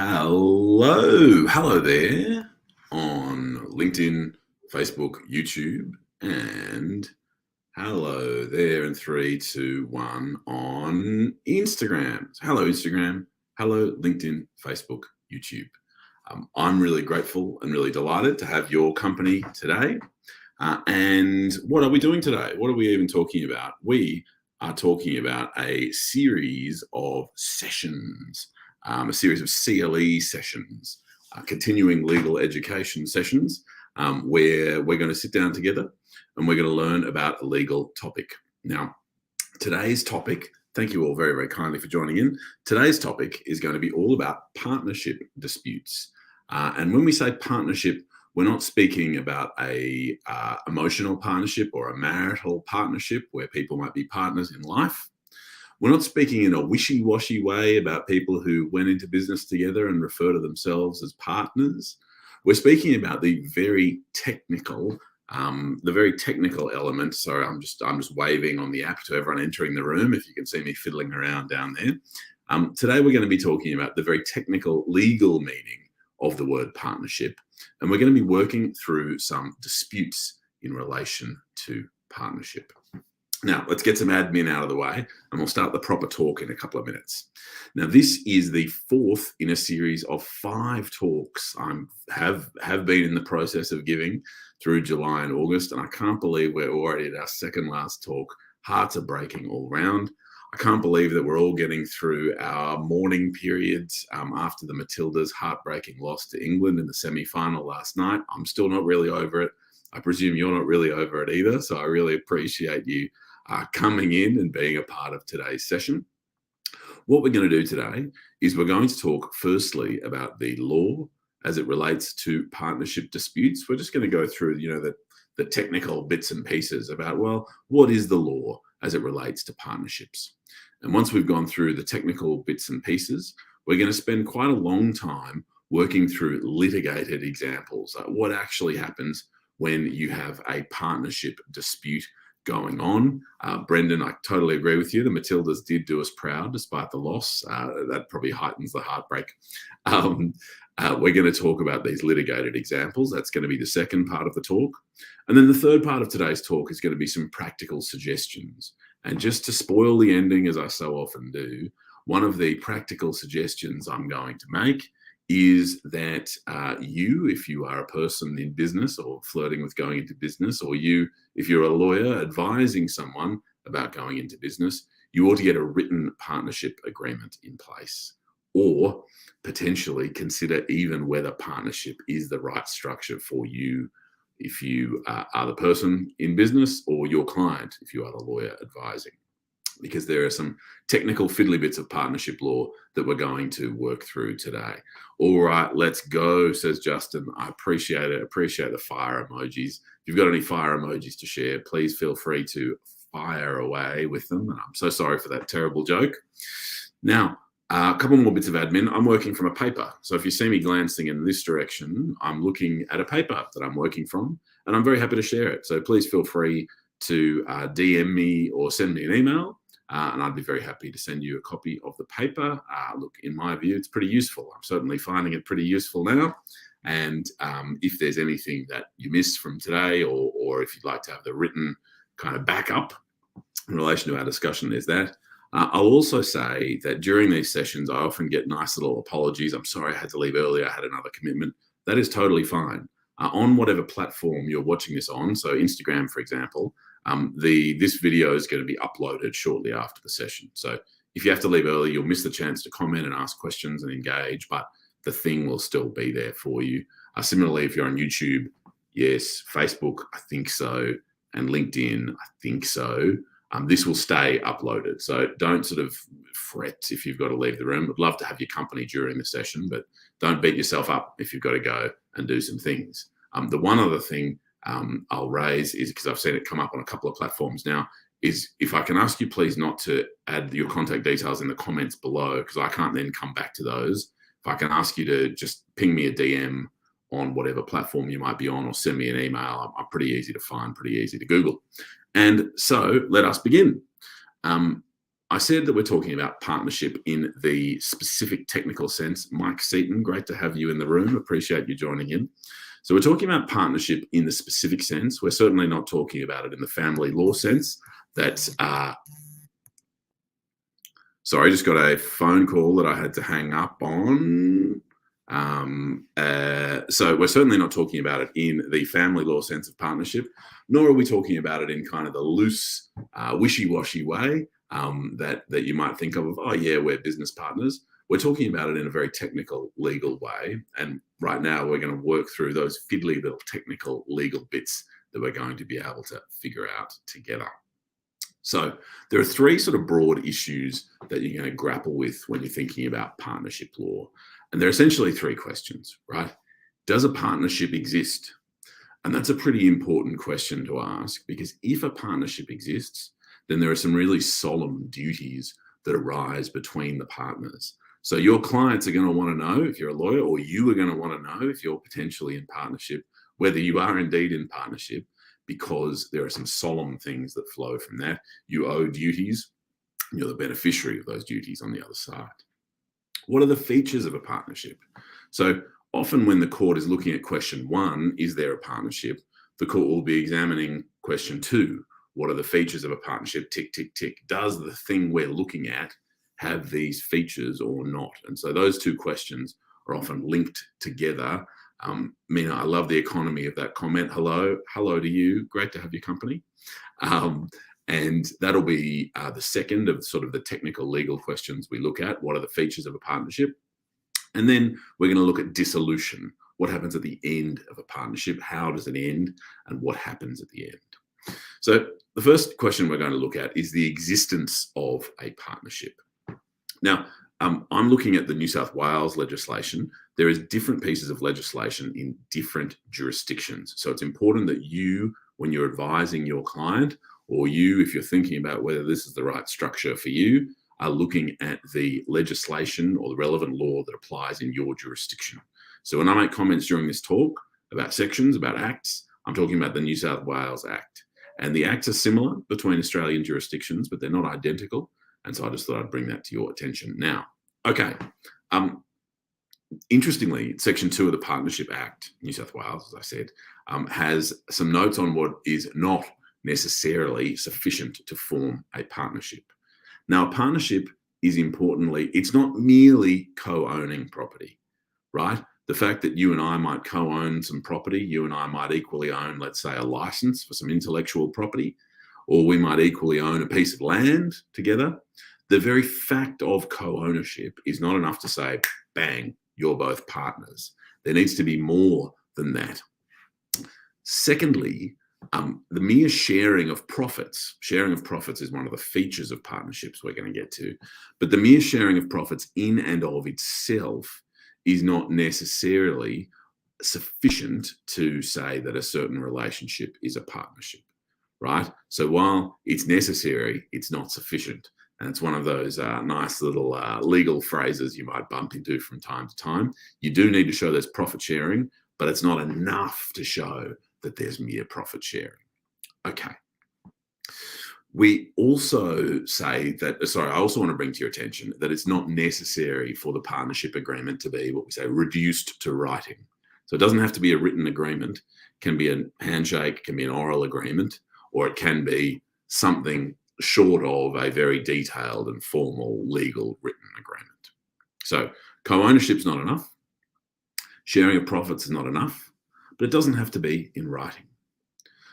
Hello there on LinkedIn, Facebook, YouTube, and hello there in 3, 2, 1 on Instagram. So hello, Instagram. Hello, LinkedIn, Facebook, YouTube. I'm really grateful and really delighted to have your company today. And what are we doing today? What are we even talking about? We are talking about a series of sessions, a series of CLE sessions, continuing legal education sessions, where we're going to sit down together and we're going to learn about a legal topic. Now, today's topic, thank you all very, very kindly for joining in. Today's topic is going to be all about partnership disputes. And when we say partnership, we're not speaking about a emotional partnership or a marital partnership where people might be partners in life. We're not speaking in a wishy-washy way about people who went into business together and refer to themselves as partners. We're speaking about the very technical element. Sorry, I'm just waving on the app to everyone entering the room. If you can see me fiddling around down there. Today we're going to be talking about the very technical legal meaning of the word partnership, and we're going to be working through some disputes in relation to partnership. Now, let's get some admin out of the way, and we'll start the proper talk in a couple of minutes. Now, this is the fourth in a series of 5 talks I have been in the process of giving through July and August, and I can't believe we're already at our second last talk. Hearts are breaking all round. I can't believe that we're all getting through our mourning periods after the Matildas' heartbreaking loss to England in the semi-final last night. I'm still not really over it. I presume you're not really over it either, so I really appreciate you coming in and being a part of today's session. What we're going to do today is we're going to talk firstly about the law as it relates to partnership disputes. We're just going to go through, the technical bits and pieces about, well, what is the law as it relates to partnerships? And once we've gone through the technical bits and pieces, we're going to spend quite a long time working through litigated examples. What actually happens when you have a partnership dispute going on? Brendan, I totally agree with you. The Matildas did do us proud despite the loss. That probably heightens the heartbreak. We're going to talk about these litigated examples. That's going to be the second part of the talk. And then the third part of today's talk is going to be some practical suggestions. And just to spoil the ending, as I so often do, one of the practical suggestions I'm going to make is that you, if you are a person in business or flirting with going into business, or you, if you're a lawyer advising someone about going into business, you ought to get a written partnership agreement in place, or potentially consider even whether partnership is the right structure for you if you are the person in business, or your client if you are the lawyer advising, because there are some technical fiddly bits of partnership law that we're going to work through today. All right, let's go, says Justin. I appreciate it. Appreciate the fire emojis. If you've got any fire emojis to share, please feel free to fire away with them. I'm so sorry for that terrible joke. Now, a couple more bits of admin. I'm working from a paper. So if you see me glancing in this direction, I'm looking at a paper that I'm working from, and I'm very happy to share it. So please feel free to DM me or send me an email, and I'd be very happy to send you a copy of the paper. Look, in my view, it's pretty useful. I'm certainly finding it pretty useful now. And if there's anything that you missed from today, or if you'd like to have the written kind of backup in relation to our discussion, there's that. I'll also say that during these sessions, I often get nice little apologies. I'm sorry I had to leave earlier. I had another commitment. That is totally fine. On whatever platform you're watching this on, so Instagram, for example, this video is going to be uploaded shortly after the session. So if you have to leave early, you'll miss the chance to comment and ask questions and engage, but the thing will still be there for you. Similarly, if you're on YouTube, yes, Facebook, I think so, and LinkedIn, I think so. This will stay uploaded. So don't sort of fret if you've got to leave the room. I'd love to have your company during the session, but don't beat yourself up if you've got to go and do some things. The one other thing I'll raise is, because I've seen it come up on a couple of platforms now, is if I can ask you please not to add your contact details in the comments below, because I can't then come back to those. If I can ask you to just ping me a DM on whatever platform you might be on, or send me an email. I'm pretty easy to find, pretty easy to Google. And so let us begin. I said that we're talking about partnership in the specific technical sense. Mike Seaton, great to have you in the room. Appreciate you joining in. So we're talking about partnership in the specific sense. We're certainly not talking about it in the family law sense. That's sorry, I just got a phone call that I had to hang up on. So we're certainly not talking about it in the family law sense of partnership, nor are we talking about it in kind of the loose, wishy-washy way that you might think of, oh yeah, we're business partners. We're talking about it in a very technical legal way. And right now we're going to work through those fiddly little technical legal bits that we're going to be able to figure out together. So there are three sort of broad issues that you're going to grapple with when you're thinking about partnership law. And they're essentially three questions, right? Does a partnership exist? And that's a pretty important question to ask, because if a partnership exists, then there are some really solemn duties that arise between the partners. So your clients are going to want to know, if you're a lawyer, or you are going to want to know if you're potentially in partnership, whether you are indeed in partnership, because there are some solemn things that flow from that. You owe duties, you're the beneficiary of those duties on the other side. What are the features of a partnership? So often when the court is looking at question one, is there a partnership? The court will be examining question two. What are the features of a partnership? Tick, tick, tick. Does the thing we're looking at have these features or not? And so those two questions are often linked together. Mina, I love the economy of that comment. Hello to you. Great to have your company. And that'll be the second of sort of the technical legal questions we look at. What are the features of a partnership? And then we're going to look at dissolution. What happens at the end of a partnership? How does it end? And what happens at the end? So the first question we're going to look at is the existence of a partnership. Now, I'm looking at the New South Wales legislation. There is different pieces of legislation in different jurisdictions. So it's important that you, when you're advising your client, or you, if you're thinking about whether this is the right structure for you, are looking at the legislation or the relevant law that applies in your jurisdiction. So when I make comments during this talk about sections, about acts, I'm talking about the New South Wales Act. And the acts are similar between Australian jurisdictions, but they're not identical. And so I just thought I'd bring that to your attention now. Okay. Interestingly, Section 2 of the Partnership Act, New South Wales, as I said, has some notes on what is not necessarily sufficient to form a partnership. Now, a partnership is importantly, it's not merely co-owning property, right? The fact that you and I might co-own some property, you and I might equally own, let's say, a license for some intellectual property, or we might equally own a piece of land together. The very fact of co-ownership is not enough to say, bang, you're both partners. There needs to be more than that. Secondly, the mere sharing of profits is one of the features of partnerships we're going to get to, but the mere sharing of profits in and of itself is not necessarily sufficient to say that a certain relationship is a partnership, right? So while it's necessary, it's not sufficient. And it's one of those nice little legal phrases you might bump into from time to time. You do need to show there's profit sharing, but it's not enough to show that there's mere profit sharing. Okay. We also say that, I also want to bring to your attention that it's not necessary for the partnership agreement to be what we say reduced to writing. So it doesn't have to be a written agreement. It can be a handshake, it can be an oral agreement, or it can be something short of a very detailed and formal legal written agreement. So co-ownership is not enough. Sharing of profits is not enough, but it doesn't have to be in writing.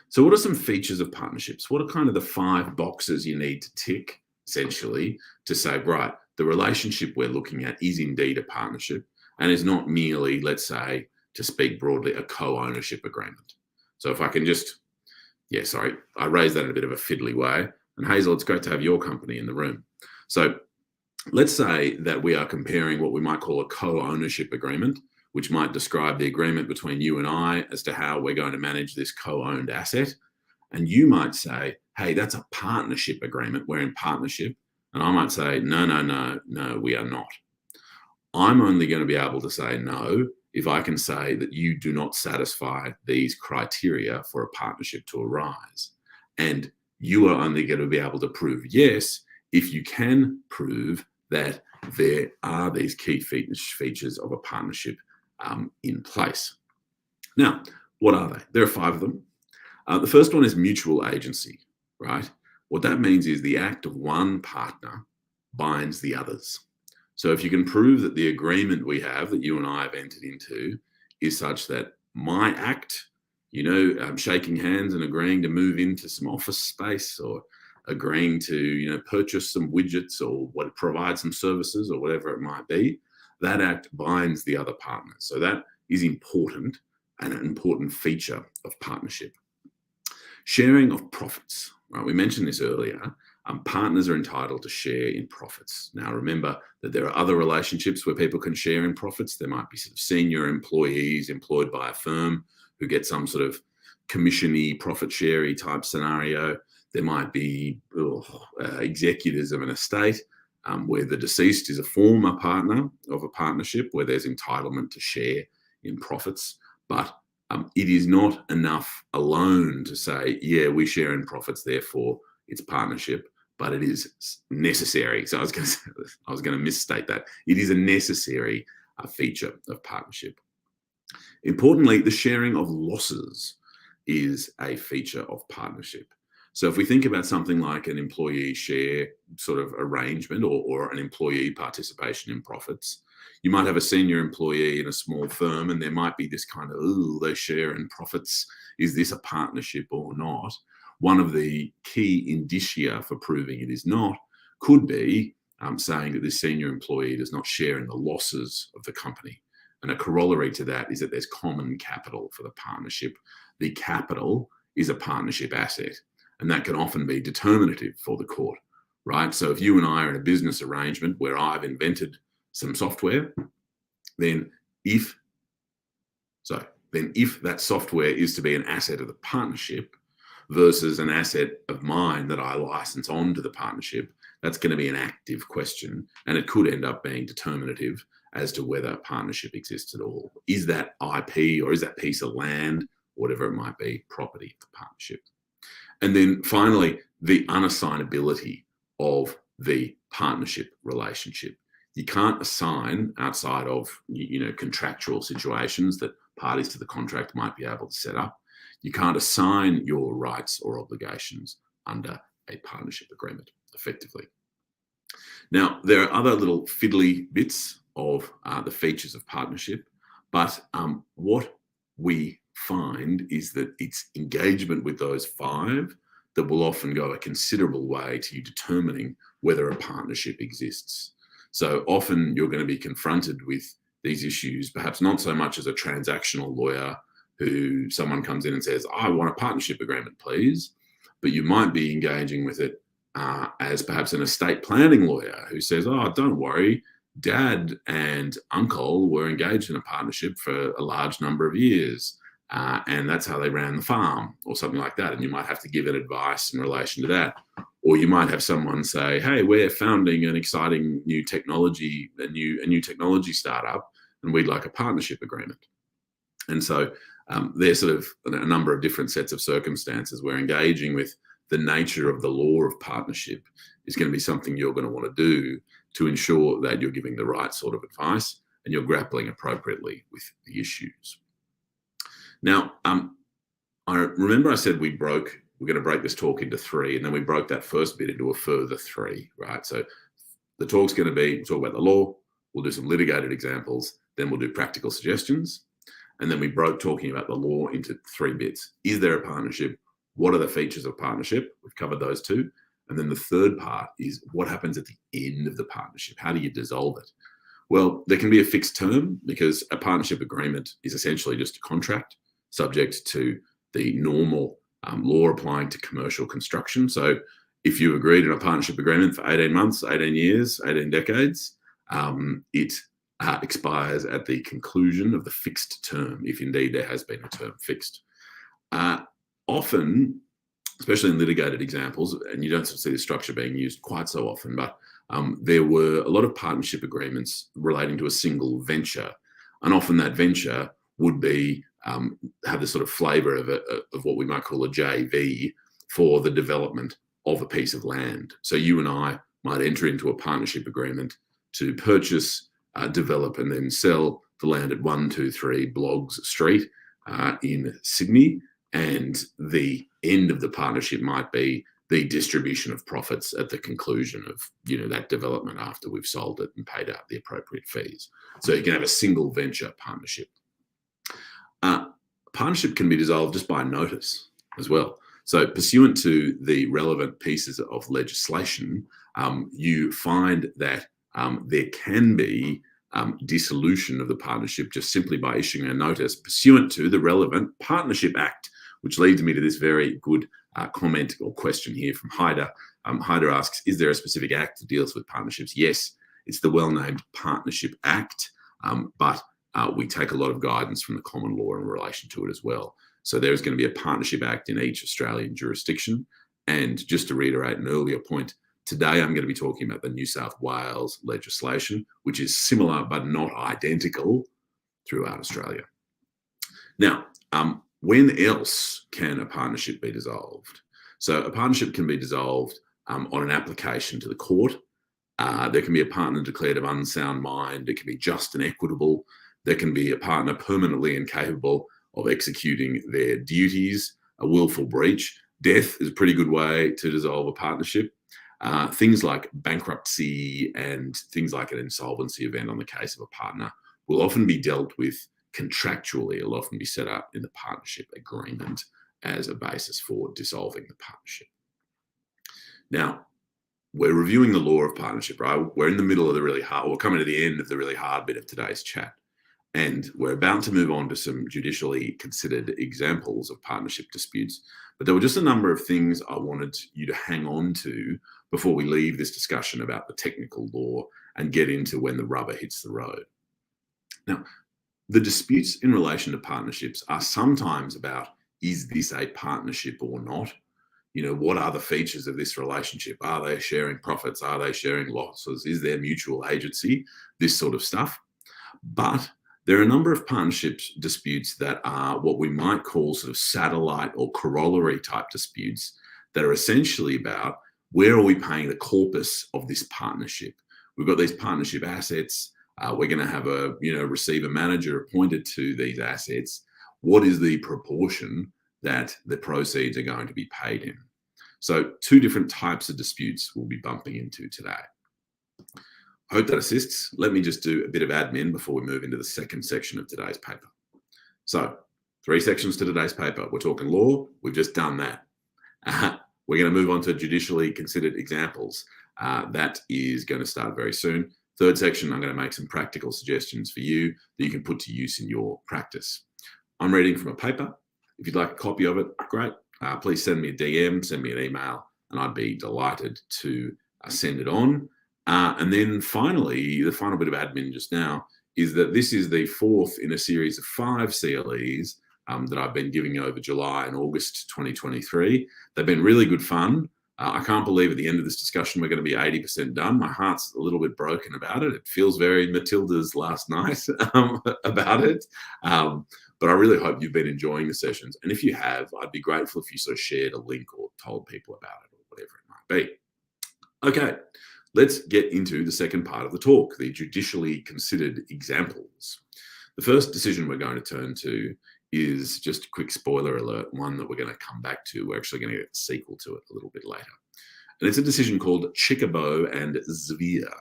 So what are some features of partnerships? What are kind of the 5 boxes you need to tick, essentially, to say, right, the relationship we're looking at is indeed a partnership and is not merely, let's say, to speak broadly, a co-ownership agreement. So if I can just, I raised that in a bit of a fiddly way. And Hazel, it's great to have your company in the room. So let's say that we are comparing what we might call a co-ownership agreement, which might describe the agreement between you and I as to how we're going to manage this co-owned asset. And you might say, hey, that's a partnership agreement. We're in partnership. And I might say, no, we are not. I'm only going to be able to say no if I can say that you do not satisfy these criteria for a partnership to arise. And you are only going to be able to prove yes if you can prove that there are these key features of a partnership in place. Now, what are they? There are 5 of them. The first one is mutual agency, right? What that means is the act of one partner binds the others. So if you can prove that the agreement we have, that you and I have entered into, is such that my act, shaking hands and agreeing to move into some office space, or agreeing to, purchase some widgets, or provide some services, or whatever it might be, that act binds the other partner. So that is important, and an important feature of partnership. Sharing of profits, right? We mentioned this earlier. Partners are entitled to share in profits. Now, remember that there are other relationships where people can share in profits. There might be sort of senior employees employed by a firm who get some sort of commission-y, profit-share-y type scenario. There might be executives of an estate where the deceased is a former partner of a partnership where there's entitlement to share in profits. But it is not enough alone to say, yeah, we share in profits, therefore it's partnership, but it is necessary. So I was going to misstate that. It is a necessary feature of partnership. Importantly, the sharing of losses is a feature of partnership. So if we think about something like an employee share sort of arrangement, or an employee participation in profits, you might have a senior employee in a small firm, and there might be this kind of, they share in profits. Is this a partnership or not? One of the key indicia for proving it is not could be saying that this senior employee does not share in the losses of the company. And a corollary to that is that there's common capital for the partnership. The capital is a partnership asset, and that can often be determinative for the court, right? So if you and I are in a business arrangement where I've invented some software, then if that software is to be an asset of the partnership versus an asset of mine that I license on to the partnership, that's going to be an active question, and it could end up being determinative as to whether a partnership exists at all. Is that IP, or is that piece of land, whatever it might be, property of the partnership? And then finally, the unassignability of the partnership relationship. You can't assign outside of contractual situations that parties to the contract might be able to set up. You can't assign your rights or obligations under a partnership agreement, effectively. Now, there are other little fiddly bits of the features of partnership, but what we find is that it's engagement with those 5 that will often go a considerable way to you determining whether a partnership exists. So often you're going to be confronted with these issues, perhaps not so much as a transactional lawyer who someone comes in and says, I want a partnership agreement, please. But you might be engaging with it as perhaps an estate planning lawyer who says, oh, don't worry, dad and uncle were engaged in a partnership for a large number of years. And that's how they ran the farm, or something like that. And you might have to give it advice in relation to that. Or you might have someone say, hey, we're founding an exciting new technology, a new technology startup, and we'd like a partnership agreement. And so there's sort of a number of different sets of circumstances where engaging with the nature of the law of partnership is going to be something you're going to want to do to ensure that you're giving the right sort of advice and you're grappling appropriately with the issues. Now, I remember I said we're going to break this talk into 3, and then we broke that first bit into a further 3, right? So the talk's going to be, we'll talk about the law, we'll do some litigated examples, then we'll do practical suggestions, and then we broke talking about the law into 3 bits. Is there a partnership? What are the features of partnership? We've covered those 2. And then the third part is what happens at the end of the partnership? How do you dissolve it? Well, there can be a fixed term, because a partnership agreement is essentially just a contract subject to the normal law applying to commercial construction. So if you agreed in a partnership agreement for 18 months, 18 years, 18 decades, it expires at the conclusion of the fixed term, if indeed there has been a term fixed. Often, especially in litigated examples, and you don't see the structure being used quite so often, but there were a lot of partnership agreements relating to a single venture. And often that venture would be have the sort of flavour of what we might call a JV for the development of a piece of land. So you and I might enter into a partnership agreement to purchase, develop, and then sell the land at 123 Bloggs Street in Sydney. And the end of the partnership might be the distribution of profits at the conclusion of that development after we've sold it and paid out the appropriate fees. So you can have a single venture partnership. Partnership can be dissolved just by notice as well. So pursuant to the relevant pieces of legislation, you find that there can be dissolution of the partnership just simply by issuing a notice pursuant to the relevant Partnership Act, which leads me to this very good comment or question here from Haida. Haida asks, is there a specific act that deals with partnerships? Yes, it's the well-named Partnership Act, but we take a lot of guidance from the common law in relation to it as well. So there's going to be a Partnership Act in each Australian jurisdiction. And just to reiterate an earlier point, today I'm going to be talking about the New South Wales legislation, which is similar but not identical throughout Australia. Now, when else can a partnership be dissolved? So a partnership can be dissolved on an application to the court. There can be a partner declared of unsound mind. It can be just and equitable. There can be a partner permanently incapable of executing their duties, a willful breach. Death is a pretty good way to dissolve a partnership. Things like bankruptcy and things like an insolvency event on the case of a partner will often be dealt with contractually. It'll often be set up in the partnership agreement as a basis for dissolving the partnership. Now, we're reviewing the law of partnership, right? We're in the middle of the really hard, we're coming to the end of the really hard bit of today's chat. And we're about to move on to some judicially considered examples of partnership disputes. But there were just a number of things I wanted you to hang on to before we leave this discussion about the technical law and get into when the rubber hits the road. Now, the disputes in relation to partnerships are sometimes about, is this a partnership or not? What are the features of this relationship? Are they sharing profits? Are they sharing losses? Is there mutual agency? This sort of stuff. But there are a number of partnerships disputes that are what we might call sort of satellite or corollary type disputes that are essentially about, where are we paying the corpus of this partnership? We've got these partnership assets. We're going to have a receiver manager appointed to these assets. What is the proportion that the proceeds are going to be paid in? So two different types of disputes we'll be bumping into today. I hope that assists. Let me just do a bit of admin before we move into the second section of today's paper. So 3 sections to today's paper. We're talking law. We've just done that. We're going to move on to judicially considered examples. That is going to start very soon. Third section, I'm going to make some practical suggestions for you that you can put to use in your practice. I'm reading from a paper. If you'd like a copy of it, great. Please send me a DM, send me an email, and I'd be delighted to send it on. And then finally, the final bit of admin just now is that this is the 4th in a series of 5 CLEs that I've been giving over July and August 2023. They've been really good fun. I can't believe at the end of this discussion we're going to be 80% done. My heart's a little bit broken about it. It feels very Matilda's last night about it. But I really hope you've been enjoying the sessions. And if you have, I'd be grateful if you sort of shared a link or told people about it or whatever it might be. Okay, let's get into the second part of the talk, the judicially considered examples. The first decision we're going to turn to is just a quick spoiler alert, one that we're going to come back to. We're actually going to get a sequel to it a little bit later. And it's a decision called Chicabo and Zvir.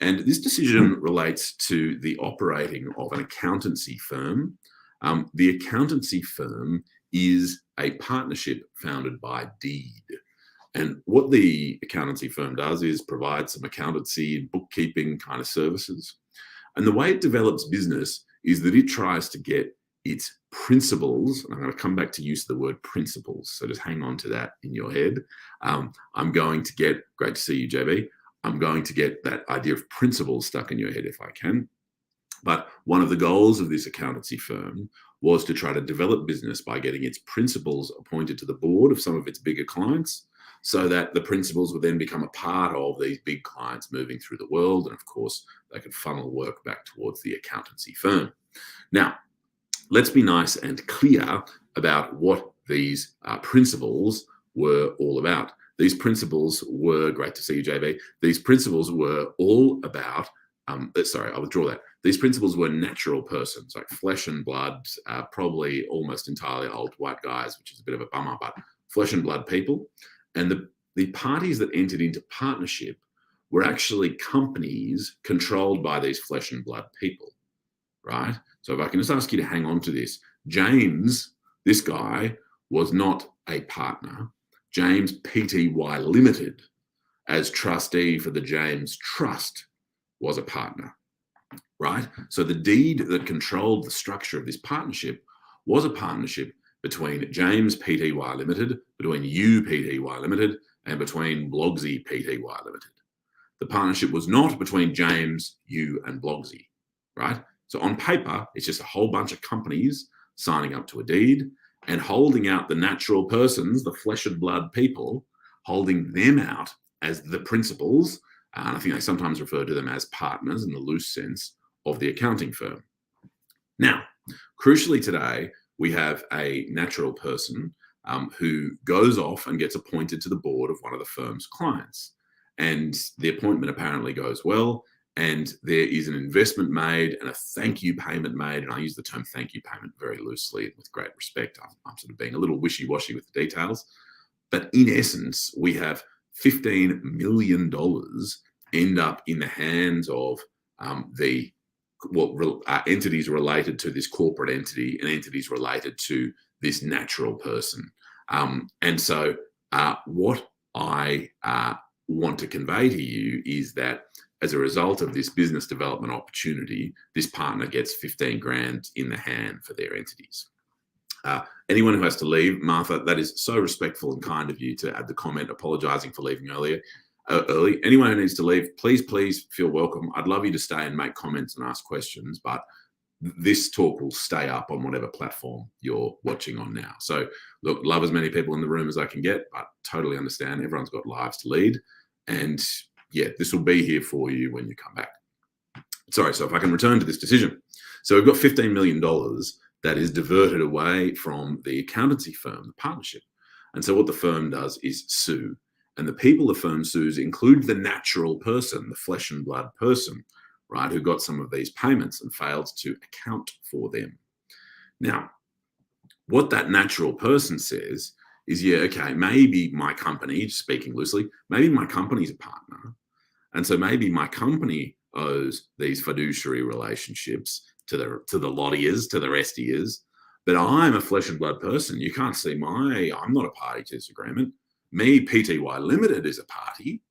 And this decision relates to the operating of an accountancy firm. The accountancy firm is a partnership founded by deed. And what the accountancy firm does is provide some accountancy and bookkeeping kind of services. And the way it develops business is that it tries to get its principles, and I'm going to come back to use the word principles, so just hang on to that in your head. I'm going to get, great to see you, JB, I'm going to get that idea of principles stuck in your head if I can. But one of the goals of this accountancy firm was to try to develop business by getting its principals appointed to the board of some of its bigger clients, so that the principals would then become a part of these big clients moving through the world. And of course, they could funnel work back towards the accountancy firm. Now, let's be nice and clear about what these principles were all about. these principles were, great to see you, JB. These principles were all about, sorry, I'll withdraw that. These principles were natural persons, like flesh and blood, probably almost entirely old white guys, which is a bit of a bummer, but flesh and blood people. And the parties that entered into partnership were actually companies controlled by these flesh and blood people, right? So if I can just ask you to hang on to this, James, this guy, was not a partner. James Pty Limited, as trustee for the James Trust, was a partner, right? So the deed that controlled the structure of this partnership was a partnership between James Pty Limited, between you Pty Limited, and between Blogsy Pty Limited. The partnership was not between James, you, and Blogsy, right? So on paper, it's just a whole bunch of companies signing up to a deed and holding out the natural persons, the flesh and blood people, holding them out as the principals. And I think they sometimes refer to them as partners in the loose sense of the accounting firm. Now, crucially today, we have a natural person who goes off and gets appointed to the board of one of the firm's clients. And the appointment apparently goes well, and there is an investment made and a thank you payment made. And I use the term thank you payment very loosely with great respect. I'm sort of being a little wishy-washy with the details. But in essence, we have $15 million end up in the hands of entities related to this corporate entity and entities related to this natural person. And so what I want to convey to you is that as a result of this business development opportunity, this partner gets 15 grand in the hand for their entities. Anyone who has to leave, Martha, that is so respectful and kind of you to add the comment apologizing for leaving early. Anyone who needs to leave, please feel welcome. I'd love you to stay and make comments and ask questions, but this talk will stay up on whatever platform you're watching on now. So look, love as many people in the room as I can get, but totally understand everyone's got lives to lead. And yeah, this will be here for you when you come back. Sorry, so if I can return to this decision. So we've got $15 million that is diverted away from the accountancy firm, the partnership. And so what the firm does is sue. And the people the firm sues include the natural person, the flesh and blood person, right, who got some of these payments and failed to account for them. Now, what that natural person says is, yeah, okay, maybe my company, speaking loosely, maybe my company's a partner. And so maybe my company owes these fiduciary relationships to the lottiers, to the restiers, but I'm a flesh and blood person. You can't see I'm not a party to this agreement. Me, Pty Limited, is a party,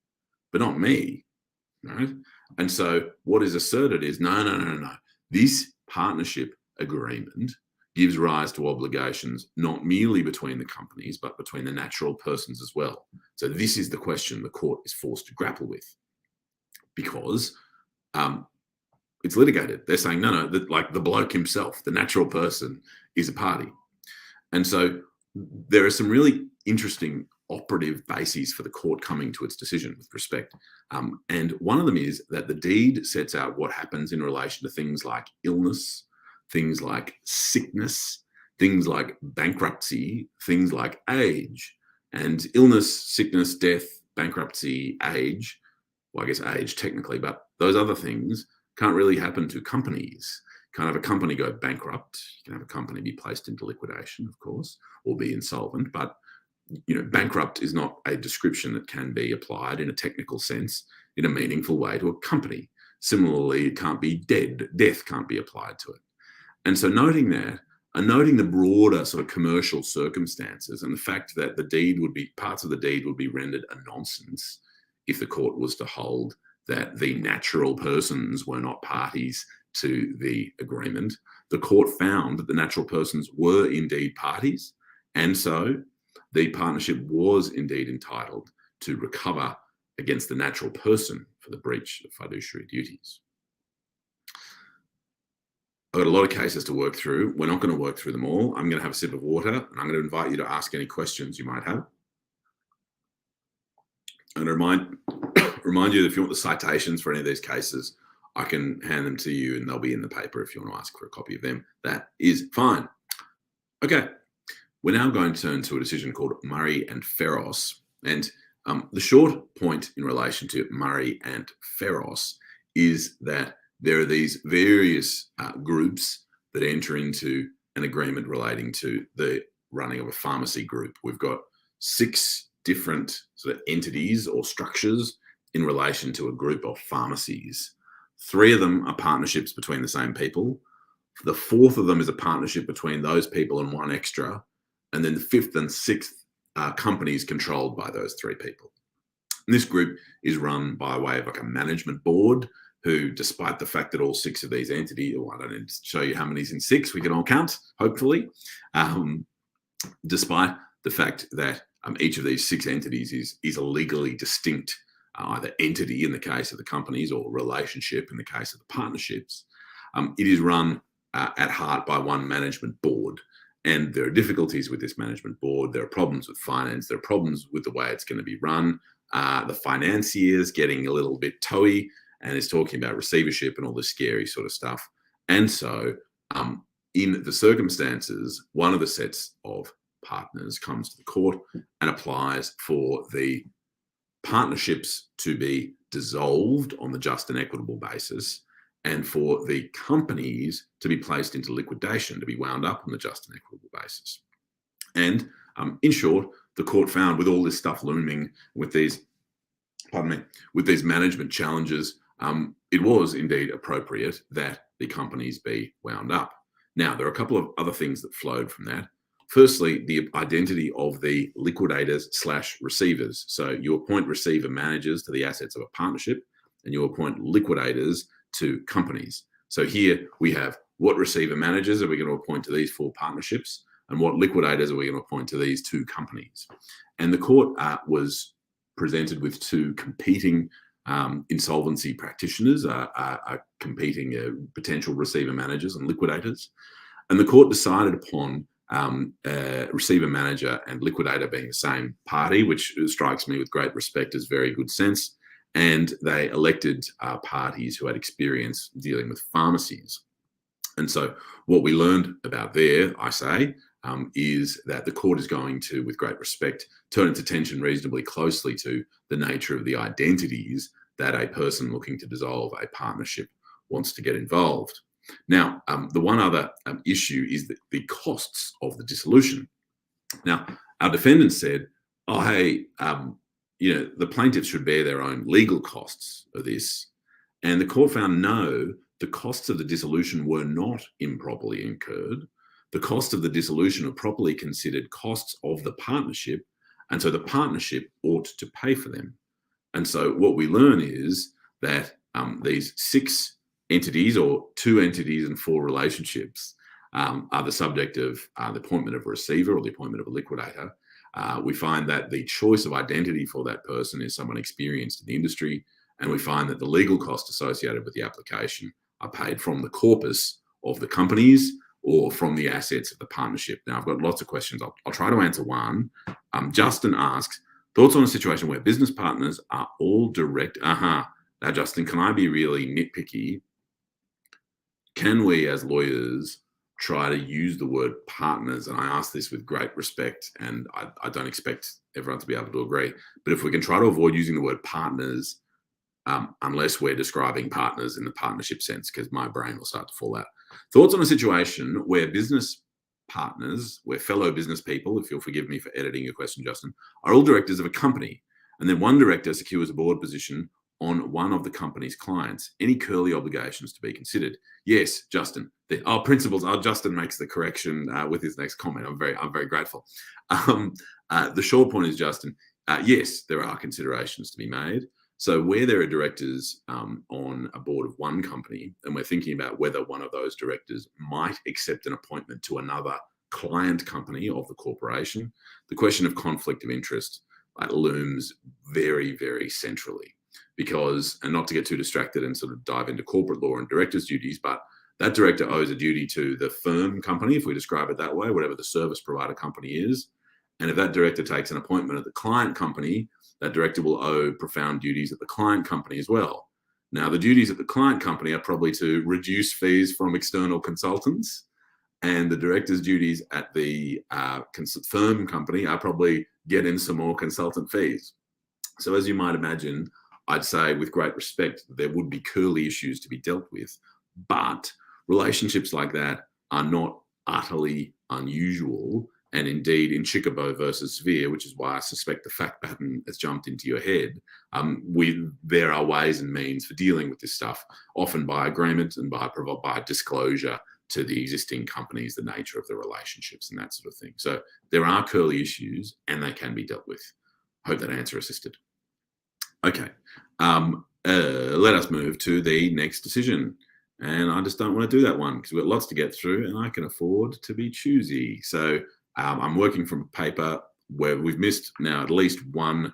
but not me, right? And so what is asserted is, no. This partnership agreement gives rise to obligations not merely between the companies, but between the natural persons as well. So this is the question the court is forced to grapple with, because it's litigated. They're saying, no, like the bloke himself, the natural person, is a party. And so there are some really interesting operative bases for the court coming to its decision with respect. And one of them is that the deed sets out what happens in relation to things like illness, things like sickness, things like bankruptcy, things like age. And illness, sickness, death, bankruptcy, age, well, I guess age technically, but those other things can't really happen to companies. Can't have a company go bankrupt. You can have a company be placed into liquidation, of course, or be insolvent, but bankrupt is not a description that can be applied in a technical sense in a meaningful way to a company. Similarly, it can't be dead. Death can't be applied to it. And so noting that, and noting the broader sort of commercial circumstances and the fact that parts of the deed would be rendered a nonsense if the court was to hold that the natural persons were not parties to the agreement, the court found that the natural persons were indeed parties, and so the partnership was indeed entitled to recover against the natural person for the breach of fiduciary duties. I've got a lot of cases to work through. We're not going to work through them all. I'm going to have a sip of water, and I'm going to invite you to ask any questions you might have. I'm going to remind you that if you want the citations for any of these cases, I can hand them to you and they'll be in the paper if you want to ask for a copy of them. That is fine. Okay, we're now going to turn to a decision called Murray and Ferros. And The short point in relation to Murray and Ferros is that there are these various groups that enter into an agreement relating to the running of a pharmacy group. We've got 6 different sort of entities or structures in relation to a group of pharmacies. 3 of them are partnerships between the same people. The 4th of them is a partnership between those people and 1 extra. And then the 5th and 6th are companies controlled by those 3 people. And this group is run by way of like a management board who, despite the fact that all 6 of these entities, I don't need to show you how many's in 6, we can all count, hopefully, despite the fact that each of these 6 entities is a legally distinct either entity in the case of the companies or relationship in the case of the partnerships, it is run at heart by one management board. And there are difficulties with this management board. There are problems with finance. There are problems with the way it's going to be run. The financier's getting a little bit toey and is talking about receivership and all this scary sort of stuff. And so in the circumstances, one of the sets of partners comes to the court and applies for the partnerships to be dissolved on the just and equitable basis, and for the companies to be placed into liquidation, to be wound up on the just and equitable basis. And in short, the court found, with all this stuff looming, with these, with these management challenges, it was indeed appropriate that the companies be wound up. Now, there are a couple of other things that flowed from that. Firstly, the identity of the liquidators / receivers. So you appoint receiver managers to the assets of a partnership, and you appoint liquidators to companies. So here we have, what receiver managers are we going to appoint to these 4 partnerships, and what liquidators are we going to appoint to these 2 companies? And the court was presented with 2 competing insolvency practitioners, competing potential receiver managers and liquidators. And the court decided upon receiver manager and liquidator being the same party, which strikes me with great respect as very good sense. And they elected parties who had experience dealing with pharmacies. And so what we learned about there, I say, is that the court is going to, with great respect, turn its attention reasonably closely to the nature of the identities that a person looking to dissolve a partnership wants to get involved. Now, the one other issue is the costs of the dissolution. Now, our defendants said, oh, hey, the plaintiffs should bear their own legal costs of this. And the court found no, the costs of the dissolution were not improperly incurred. The cost of the dissolution are properly considered costs of the partnership, and so the partnership ought to pay for them. And so what we learn is that these 6 entities, or 2 entities and 4 relationships, are the subject of the appointment of a receiver or the appointment of a liquidator. We find that the choice of identity for that person is someone experienced in the industry, and we find that the legal costs associated with the application are paid from the corpus of the companies or from the assets of the partnership. Now, I've got lots of questions. I'll try to answer one. Justin asks, thoughts on a situation where business partners are all direct? Now, Justin, can I be really nitpicky? Can we as lawyers try to use the word partners? And I ask this with great respect, and I don't expect everyone to be able to agree. But if we can try to avoid using the word partners, unless we're describing partners in the partnership sense, because my brain will start to fall out. Thoughts on a situation where business partners, where fellow business people, if you'll forgive me for editing your question, Justin, are all directors of a company, and then one director secures a board position on one of the company's clients. Any curly obligations to be considered? Yes, Justin. Principals. Justin makes the correction with his next comment. I'm very grateful. The short point is, Justin, yes, there are considerations to be made. So where there are directors on a board of one company, and we're thinking about whether one of those directors might accept an appointment to another client company of the corporation, the question of conflict of interest looms very, very centrally. Because, and not to get too distracted and sort of dive into corporate law and director's duties, but that director owes a duty to the firm company, if we describe it that way, whatever the service provider company is. And if that director takes an appointment at the client company, that director will owe profound duties at the client company as well. Now, the duties at the client company are probably to reduce fees from external consultants, and the director's duties at the firm company are probably get in some more consultant fees. So as you might imagine, I'd say with great respect, there would be curly issues to be dealt with, but relationships like that are not utterly unusual. And indeed, in Chicabo versus Severe, which is why I suspect the fact pattern has jumped into your head, there are ways and means for dealing with this stuff, often by agreement and by disclosure to the existing companies, the nature of the relationships and that sort of thing. So there are curly issues and they can be dealt with. Hope that answer assisted. Okay, let us move to the next decision. And I just don't want to do that one because we've got lots to get through and I can afford to be choosy. So I'm working from a paper where we've missed now at least one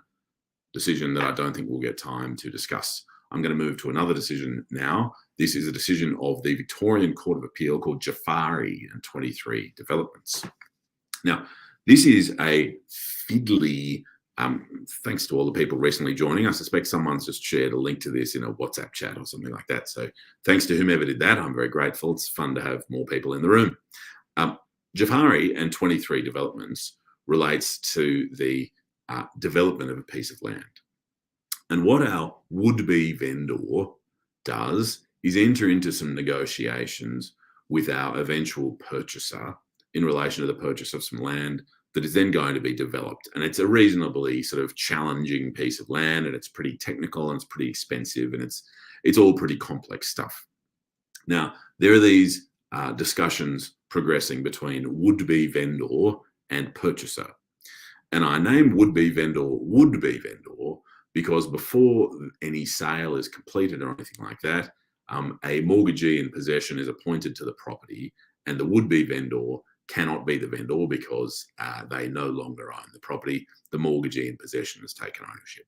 decision that I don't think we'll get time to discuss. I'm going to move to another decision now. This is a decision of the Victorian Court of Appeal called Jafari and 23 Developments. Now, this is a fiddly, thanks to all the people recently joining. I suspect someone's just shared a link to this in a WhatsApp chat or something like that. So thanks to whomever did that. I'm very grateful. It's fun to have more people in the room. Jafari and 23 Developments relates to the development of a piece of land. And what our would-be vendor does is enter into some negotiations with our eventual purchaser in relation to the purchase of some land that is then going to be developed. And it's a reasonably sort of challenging piece of land, and it's pretty technical and it's pretty expensive, and it's all pretty complex stuff. Now, there are these discussions progressing between would-be vendor and purchaser. And I named would-be vendor because before any sale is completed or anything like that, a mortgagee in possession is appointed to the property, and the would-be vendor cannot be the vendor because they no longer own the property. The mortgagee in possession has taken ownership.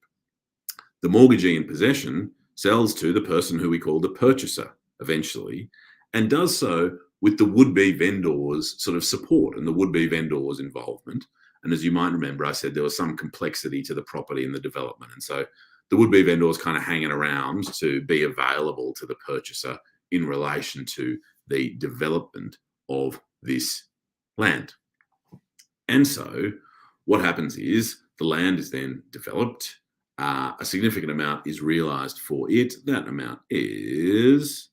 The mortgagee in possession sells to the person who we call the purchaser eventually, and does so with the would-be vendor's sort of support and the would-be vendor's involvement. And as you might remember, I said there was some complexity to the property and the development. And so the would-be vendor is kind of hanging around to be available to the purchaser in relation to the development of this land. And so what happens is the land is then developed. A significant amount is realized for it. That amount is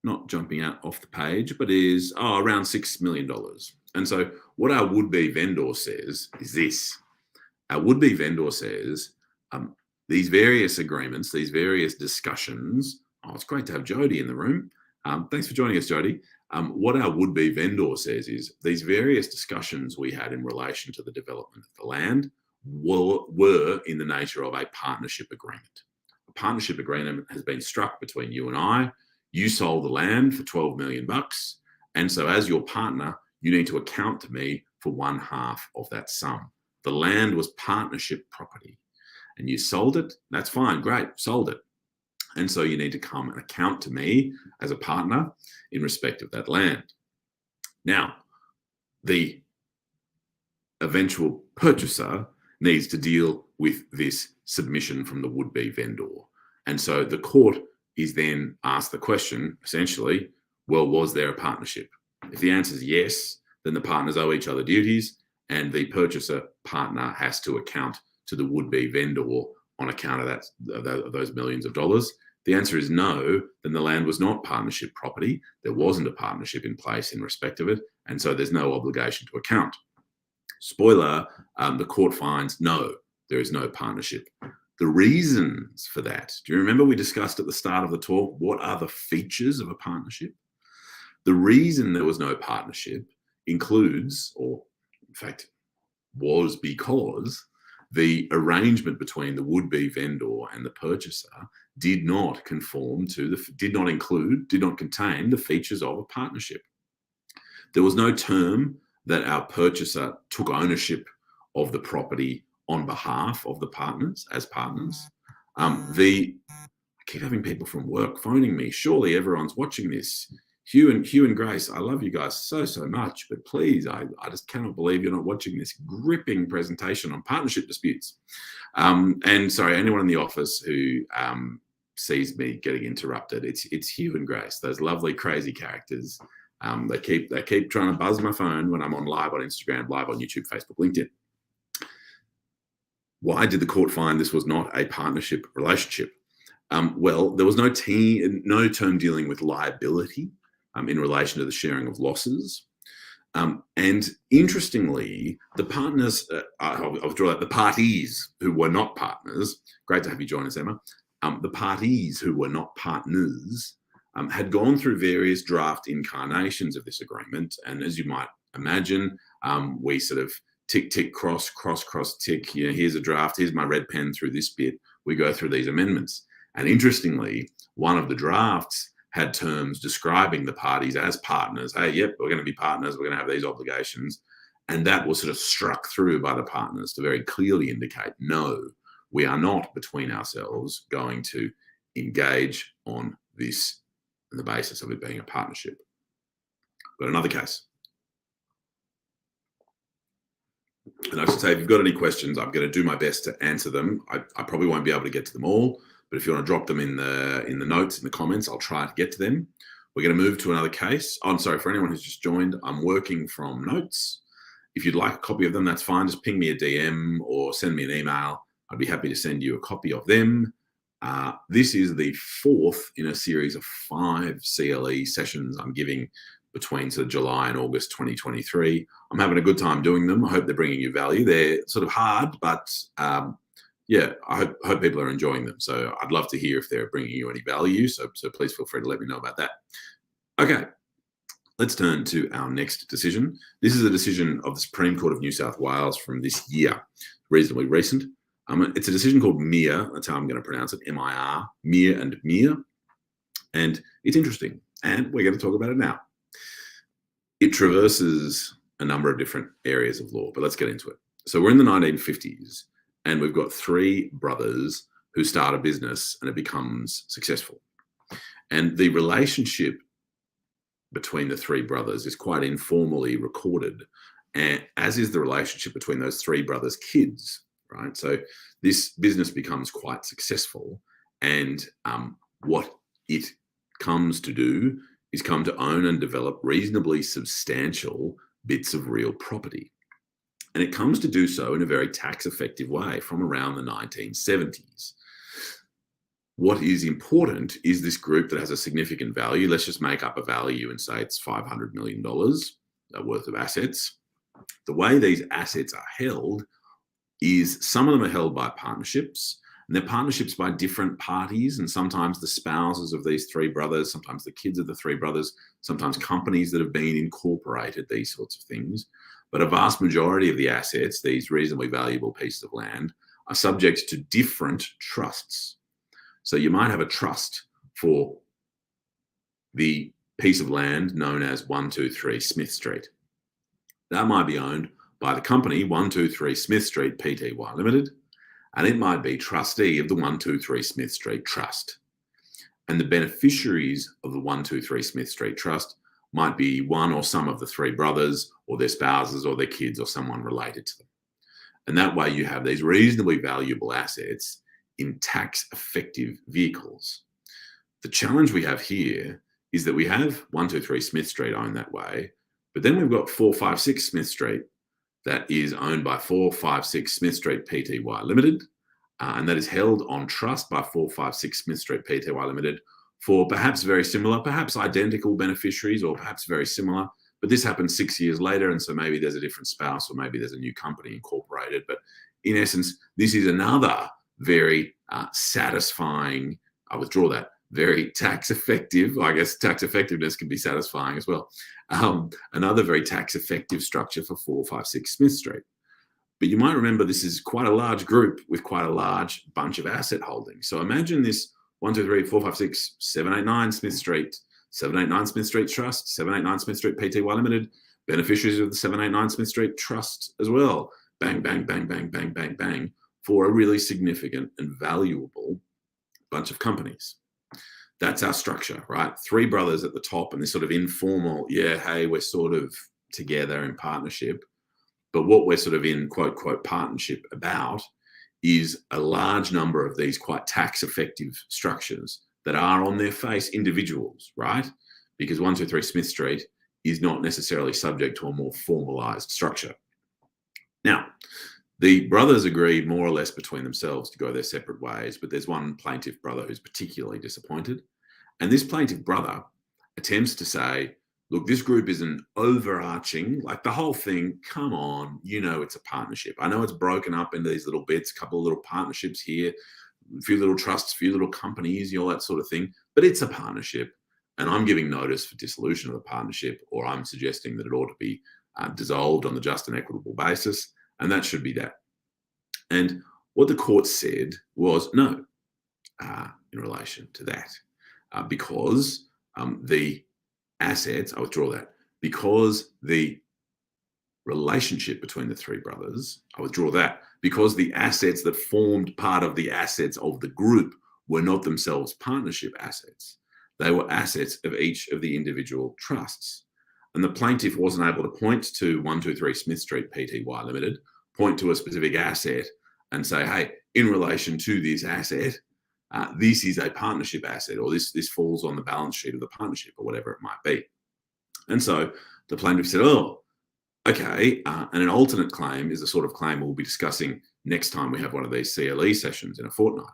not jumping out off the page, but is around $6 million. And so what our would-be vendor says is this. Our would-be vendor says these various agreements, these various discussions. Oh, it's great to have Jody in the room. Thanks for joining us, Jody. What our would-be vendor says is these various discussions we had in relation to the development of the land were in the nature of a partnership agreement. A partnership agreement has been struck between you and I. You sold the land for $12 million. And so as your partner, you need to account to me for 1/2 of that sum. The land was partnership property and you sold it. That's fine. Great. Sold it. And so you need to come and account to me as a partner in respect of that land. Now, the eventual purchaser needs to deal with this submission from the would-be vendor. And so the court is then asked the question, essentially, well, was there a partnership? If the answer is yes, then the partners owe each other duties and the purchaser partner has to account to the would-be vendor on account of those millions of dollars. The answer is no, then the land was not partnership property. There wasn't a partnership in place in respect of it, and so there's no obligation to account. Spoiler, the court finds no, there is no partnership. The reasons for that, do you remember we discussed at the start of the talk, what are the features of a partnership? The reason there was no partnership includes, or in fact was because the arrangement between the would-be vendor and the purchaser did not contain the features of a partnership. There was no term that our purchaser took ownership of the property on behalf of the partners as partners. I keep having people from work phoning me. Surely everyone's watching this. Hugh and Grace, I love you guys so much, but please, I just cannot believe you're not watching this gripping presentation on partnership disputes. And sorry, anyone in the office who sees me getting interrupted, it's Hugh and Grace, those lovely crazy characters. They keep trying to buzz my phone when I'm on live on Instagram, live on YouTube, Facebook, LinkedIn. Why did the court find this was not a partnership relationship? Well, there was no term dealing with liability in relation to the sharing of losses. And interestingly, the partners, I'll draw out the parties who were not partners. Great to have you join us, Emma. The parties who were not partners had gone through various draft incarnations of this agreement. And as you might imagine, we sort of tick, tick, cross, cross, cross, tick. You know, here's a draft. Here's my red pen through this bit. We go through these amendments. And interestingly, one of the drafts had terms describing the parties as partners. Hey, yep, we're going to be partners. We're going to have these obligations. And that was sort of struck through by the partners to very clearly indicate, no, we are not between ourselves going to engage on this on the basis of it being a partnership. But another case. And I should say, if you've got any questions, I'm going to do my best to answer them. I probably won't be able to get to them all, but if you want to drop them in the notes, in the comments, I'll try to get to them. We're going to move to another case. Oh, I'm sorry, for anyone who's just joined, I'm working from notes. If you'd like a copy of them, that's fine. Just ping me a DM or send me an email. I'd be happy to send you a copy of them. This is the fourth in a series of 5 CLE sessions I'm giving between sort of July and August 2023. I'm having a good time doing them. I hope they're bringing you value. They're sort of hard, but yeah, I hope people are enjoying them. So I'd love to hear if they're bringing you any value. So please feel free to let me know about that. Okay, let's turn to our next decision. This is a decision of the Supreme Court of New South Wales from this year, reasonably recent. It's a decision called Mir. That's how I'm going to pronounce it, M-I-R, Mir and Mir. And it's interesting, and we're going to talk about it now. It traverses a number of different areas of law, but let's get into it. So we're in the 1950s, and we've got 3 brothers who start a business and it becomes successful. And the relationship between the 3 brothers is quite informally recorded, and as is the relationship between those 3 brothers' kids, right? So this business becomes quite successful, and what it comes to do is come to own and develop reasonably substantial bits of real property. And it comes to do so in a very tax-effective way from around the 1970s. What is important is this group that has a significant value. Let's just make up a value and say it's $500 million worth of assets. The way these assets are held is some of them are held by partnerships, and they're partnerships by different parties, and sometimes the spouses of these 3 brothers, sometimes the kids of the 3 brothers, sometimes companies that have been incorporated, these sorts of things. But a vast majority of the assets, these reasonably valuable pieces of land, are subject to different trusts. So you might have a trust for the piece of land known as 123 Smith Street. That might be owned by the company 123 Smith Street Pty Limited, and it might be trustee of the 123 Smith Street Trust. And the beneficiaries of the 123 Smith Street Trust might be one or some of the 3 brothers or their spouses or their kids or someone related to them. And that way you have these reasonably valuable assets in tax-effective vehicles. The challenge we have here is that we have 123 Smith Street owned that way, but then we've got 456 Smith Street that is owned by 456 Smith Street Pty Limited, and that is held on trust by 456 Smith Street Pty Limited for perhaps very similar, perhaps identical beneficiaries, or perhaps very similar. But this happened 6 years later, and so maybe there's a different spouse, or maybe there's a new company incorporated. But in essence, this is another very satisfying, I withdraw that, very tax effective, I guess tax effectiveness can be satisfying as well. Another very tax effective structure for 456 Smith Street. But you might remember this is quite a large group with quite a large bunch of asset holdings. So imagine this 1, 2, 3, 4, 5, 6, 789 Smith Street, 789 Smith Street Trust, 789 Smith Street Pty Limited, beneficiaries of the 789 Smith Street Trust as well. Bang, bang, bang, bang, bang, bang, bang, for a really significant and valuable bunch of companies. That's our structure, right? 3 brothers at the top and this sort of informal, yeah, hey, we're sort of together in partnership. But what we're sort of in quote, quote, partnership about is a large number of these quite tax effective structures that are on their face individuals, right? Because 123 Smith Street is not necessarily subject to a more formalized structure. Now, The brothers agree more or less between themselves to go their separate ways, but there's one plaintiff brother who's particularly disappointed. And this plaintiff brother attempts to say, look, this group is an overarching, like the whole thing, come on, it's a partnership. I know it's broken up into these little bits, a couple of little partnerships here, a few little trusts, a few little companies, all that sort of thing, but it's a partnership. And I'm giving notice for dissolution of the partnership, or I'm suggesting that it ought to be dissolved on the just and equitable basis, and that should be that. And what the court said was no in relation to that, because the assets, I withdraw that, because the relationship between the three brothers, I withdraw that, because the assets that formed part of the assets of the group were not themselves partnership assets. They were assets of each of the individual trusts. And the plaintiff wasn't able to point to 123 Smith Street Pty Limited, point to a specific asset and say, hey, in relation to this asset, this is a partnership asset, or this falls on the balance sheet of the partnership, or whatever it might be. And so the plaintiff said, oh, okay, and an alternate claim is the sort of claim we'll be discussing next time we have one of these CLE sessions in a fortnight.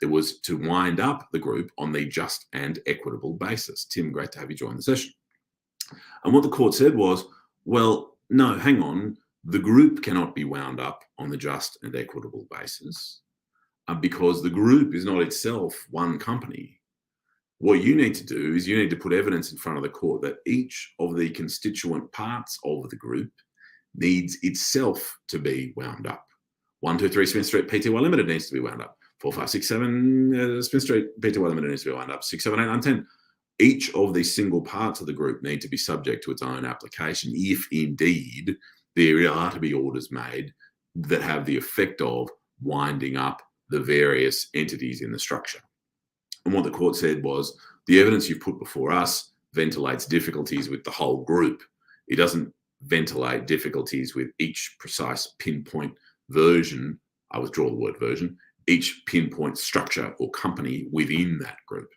It was to wind up the group on the just and equitable basis. Tim, great to have you join the session. And what the court said was, well, no, hang on, the group cannot be wound up on the just and equitable basis because the group is not itself one company. What you need to do is you need to put evidence in front of the court that each of the constituent parts of the group needs itself to be wound up. 123 Smith Street Pty Limited needs to be wound up. 4567 Smith Street Pty Limited needs to be wound up. 678 Each of the single parts of the group need to be subject to its own application if indeed there are to be orders made that have the effect of winding up the various entities in the structure. And what the court said was, the evidence you've put before us ventilates difficulties with the whole group. It doesn't ventilate difficulties with each precise pinpoint version, I withdraw the word version, each pinpoint structure or company within that group.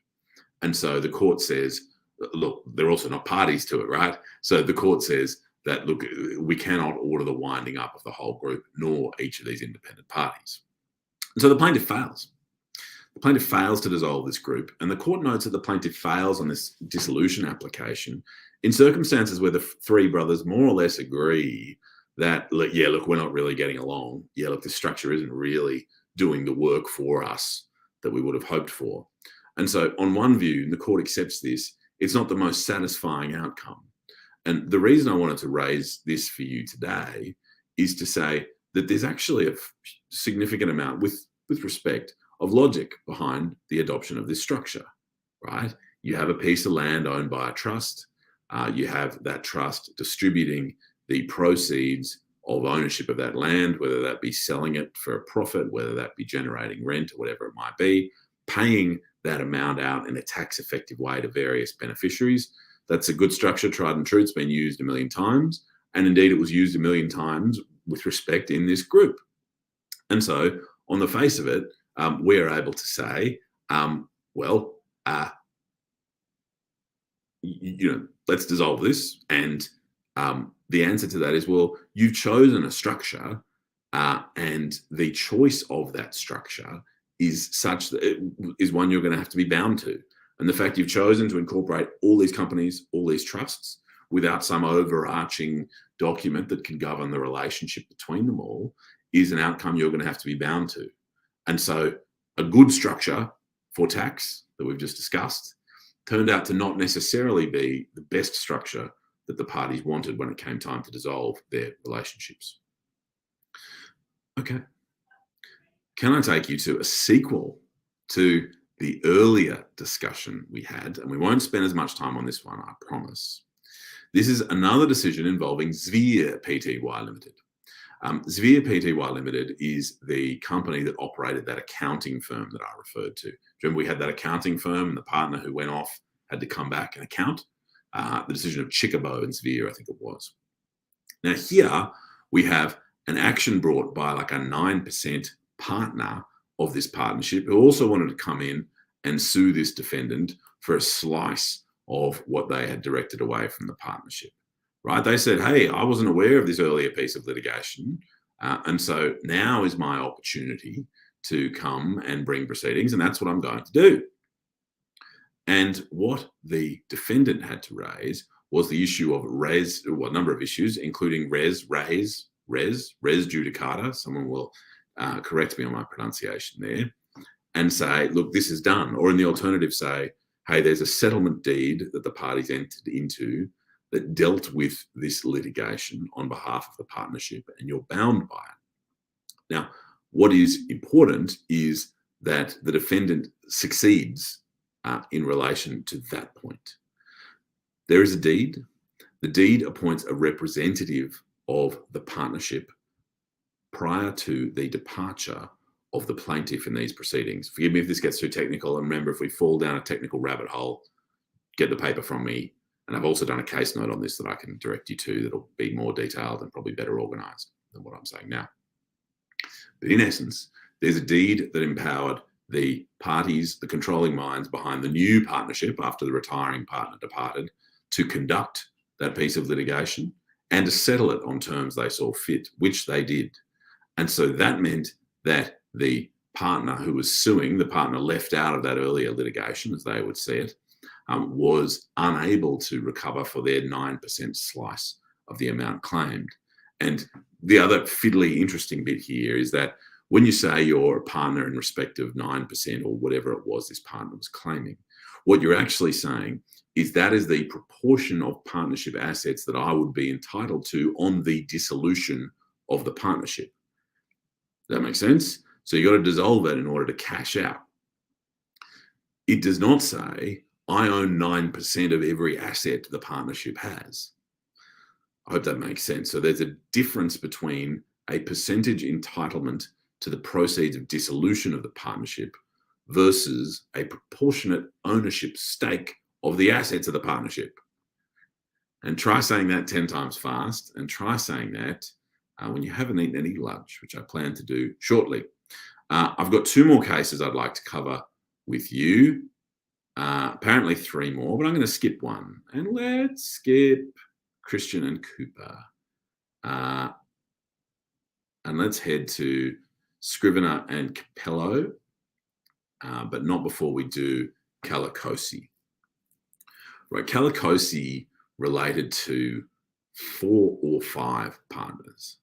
And so the court says, look, they're also not parties to it, right? So the court says that, look, we cannot order the winding up of the whole group, nor each of these independent parties. And so the plaintiff fails. The plaintiff fails to dissolve this group, and the court notes that the plaintiff fails on this dissolution application in circumstances where the three brothers more or less agree that, look, we're not really getting along. Yeah, look, this structure isn't really doing the work for us that we would have hoped for. And so on one view, the court accepts this. It's not the most satisfying outcome. And the reason I wanted to raise this for you today is to say that there's actually a significant amount, with respect, of logic behind the adoption of this structure, right? You have a piece of land owned by a trust. You have that trust distributing the proceeds of ownership of that land, whether that be selling it for a profit, whether that be generating rent or whatever it might be, paying that amount out in a tax-effective way to various beneficiaries. That's a good structure, tried and true. It's been used a million times. And indeed, it was used a million times with respect in this group. And so on the face of it, we're able to say, let's dissolve this. And the answer to that is, well, you've chosen a structure and the choice of that structure is such that it is one you're going to have to be bound to. And the fact you've chosen to incorporate all these companies, all these trusts, without some overarching document that can govern the relationship between them all is an outcome you're going to have to be bound to. And so a good structure for tax that we've just discussed turned out to not necessarily be the best structure that the parties wanted when it came time to dissolve their relationships. Okay. Can I take you to a sequel to the earlier discussion we had? And we won't spend as much time on this one, I promise. This is another decision involving Zvir Pty Limited. Zvir Pty Limited is the company that operated that accounting firm that I referred to. Remember, we had that accounting firm and the partner who went off had to come back and account. The decision of Chicabo and Zvir, I think it was. Now here we have an action brought by like a 9% partner of this partnership who also wanted to come in and sue this defendant for a slice of what they had directed away from the partnership, right? They said, hey, I wasn't aware of this earlier piece of litigation. And so now is my opportunity to come and bring proceedings, and that's what I'm going to do. And what the defendant had to raise was the issue of res, well, a number of issues, including res judicata. Someone will correct me on my pronunciation there, and say, look, this is done. Or in the alternative, say, hey, there's a settlement deed that the parties entered into that dealt with this litigation on behalf of the partnership, and you're bound by it. Now, what is important is that the defendant succeeds in relation to that point. There is a deed. The deed appoints a representative of the partnership prior to the departure of the plaintiff in these proceedings. Forgive me if this gets too technical. And remember, if we fall down a technical rabbit hole, get the paper from me. And I've also done a case note on this that I can direct you to that'll be more detailed and probably better organized than what I'm saying now. But in essence, there's a deed that empowered the parties, the controlling minds behind the new partnership after the retiring partner departed, to conduct that piece of litigation and to settle it on terms they saw fit, which they did. And so that meant that the partner who was suing, the partner left out of that earlier litigation, as they would see it, was unable to recover for their 9% slice of the amount claimed. And the other fiddly interesting bit here is that when you say you're a partner in respect of 9% or whatever it was this partner was claiming, what you're actually saying is that is the proportion of partnership assets that I would be entitled to on the dissolution of the partnership. Does that make sense? So you've got to dissolve it in order to cash out. It does not say, I own 9% of every asset the partnership has. I hope that makes sense. So there's a difference between a percentage entitlement to the proceeds of dissolution of the partnership versus a proportionate ownership stake of the assets of the partnership. And try saying that 10 times fast, and try saying that when you haven't eaten any lunch, which I plan to do shortly. I've got 2 more cases I'd like to cover with you. Apparently 3 more, but I'm going to skip one. And let's skip Christian and Cooper. And let's head to Scrivener and Capello, but not before we do Calicosi. Right, Calicosi related to 4 or 5 partners.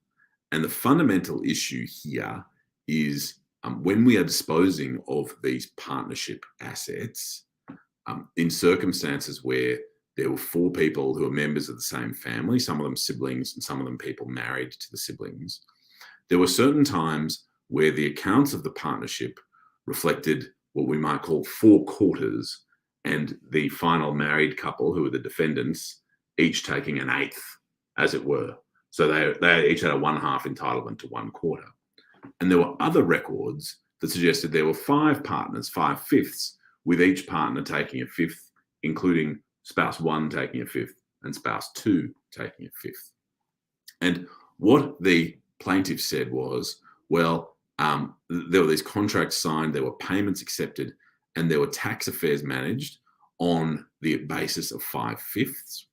And the fundamental issue here is when we are disposing of these partnership assets, in circumstances where there were 4 people who are members of the same family, some of them siblings and some of them people married to the siblings, there were certain times where the accounts of the partnership reflected what we might call 4 quarters, and the final married couple, who were the defendants, each taking an eighth, as it were. So they each had a 1/2 entitlement to 1 quarter. And there were other records that suggested there were 5 partners, 5/5, with each partner taking a 1/5, including spouse 1 taking a 1/5 and spouse 2 taking a 1/5. And what the plaintiff said was, well, there were these contracts signed, there were payments accepted, and there were tax affairs managed on the basis of 5/5.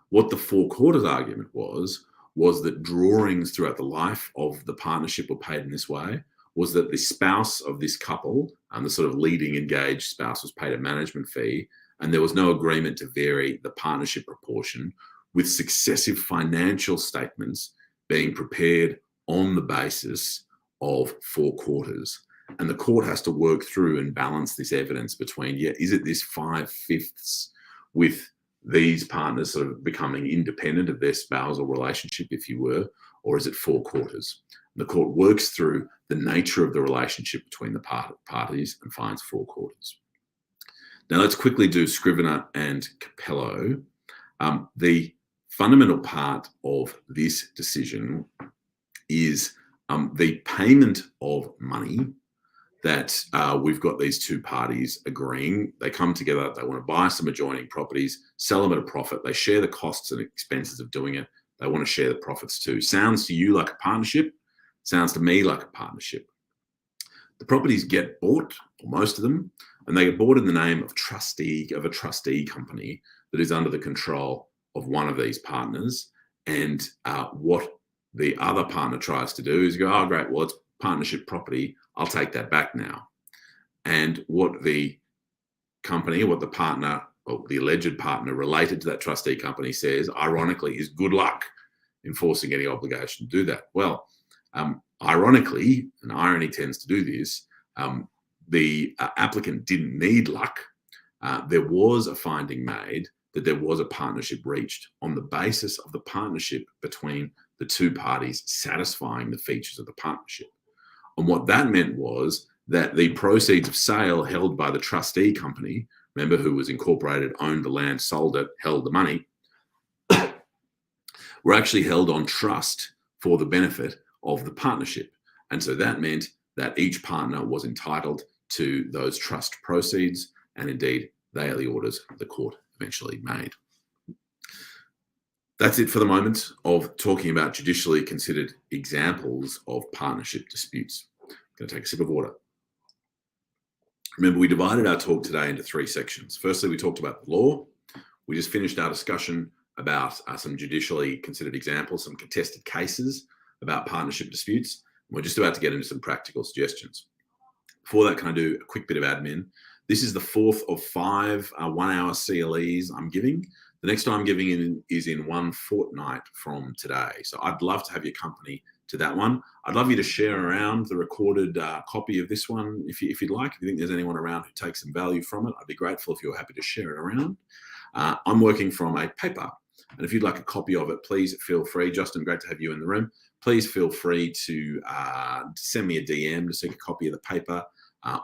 What the 4 quarters argument was that drawings throughout the life of the partnership were paid in this way, was that the spouse of this couple, the sort of leading engaged spouse, was paid a management fee, and there was no agreement to vary the partnership proportion, with successive financial statements being prepared on the basis of 4 quarters. And the court has to work through and balance this evidence between, is it this 5/5 with these partners sort of becoming independent of their spousal relationship, if you were, or is it 4 quarters? The court works through the nature of the relationship between the parties and finds 4 quarters. Now let's quickly do Scrivener and Capello. The fundamental part of this decision is the payment of money that we've got these 2 parties agreeing. They come together, they want to buy some adjoining properties, sell them at a profit. They share the costs and expenses of doing it. They want to share the profits too. Sounds to you like a partnership? Sounds to me like a partnership. The properties get bought, or most of them, and they get bought in the name of a trustee company that is under the control of one of these partners. And what the other partner tries to do is go, oh, great, well, it's partnership property. I'll take that back now. And what the company, what the partner, or the alleged partner related to that trustee company says, ironically, is good luck enforcing any obligation to do that. Well, ironically, and irony tends to do this, the applicant didn't need luck. There was a finding made that there was a partnership reached on the basis of the partnership between the two parties satisfying the features of the partnership. And what that meant was that the proceeds of sale held by the trustee company, remember, who was incorporated, owned the land, sold it, held the money, were actually held on trust for the benefit of the partnership. And so that meant that each partner was entitled to those trust proceeds, and indeed, they are the orders the court eventually made. That's it for the moment of talking about judicially considered examples of partnership disputes. I'm going to take a sip of water. Remember, we divided our talk today into three sections. Firstly, we talked about the law. We just finished our discussion about some judicially considered examples, some contested cases about partnership disputes. And we're just about to get into some practical suggestions. Before that, can I do a quick bit of admin? This is the fourth of 5 1-hour CLEs I'm giving. The next time I'm giving is in 1 fortnight from today. So I'd love to have your company to that one. I'd love you to share around the recorded copy of this one if you'd like. If you think there's anyone around who takes some value from it, I'd be grateful if you're happy to share it around. I'm working from a paper, and if you'd like a copy of it, please feel free. Justin, great to have you in the room. Please feel free to send me a DM to seek a copy of the paper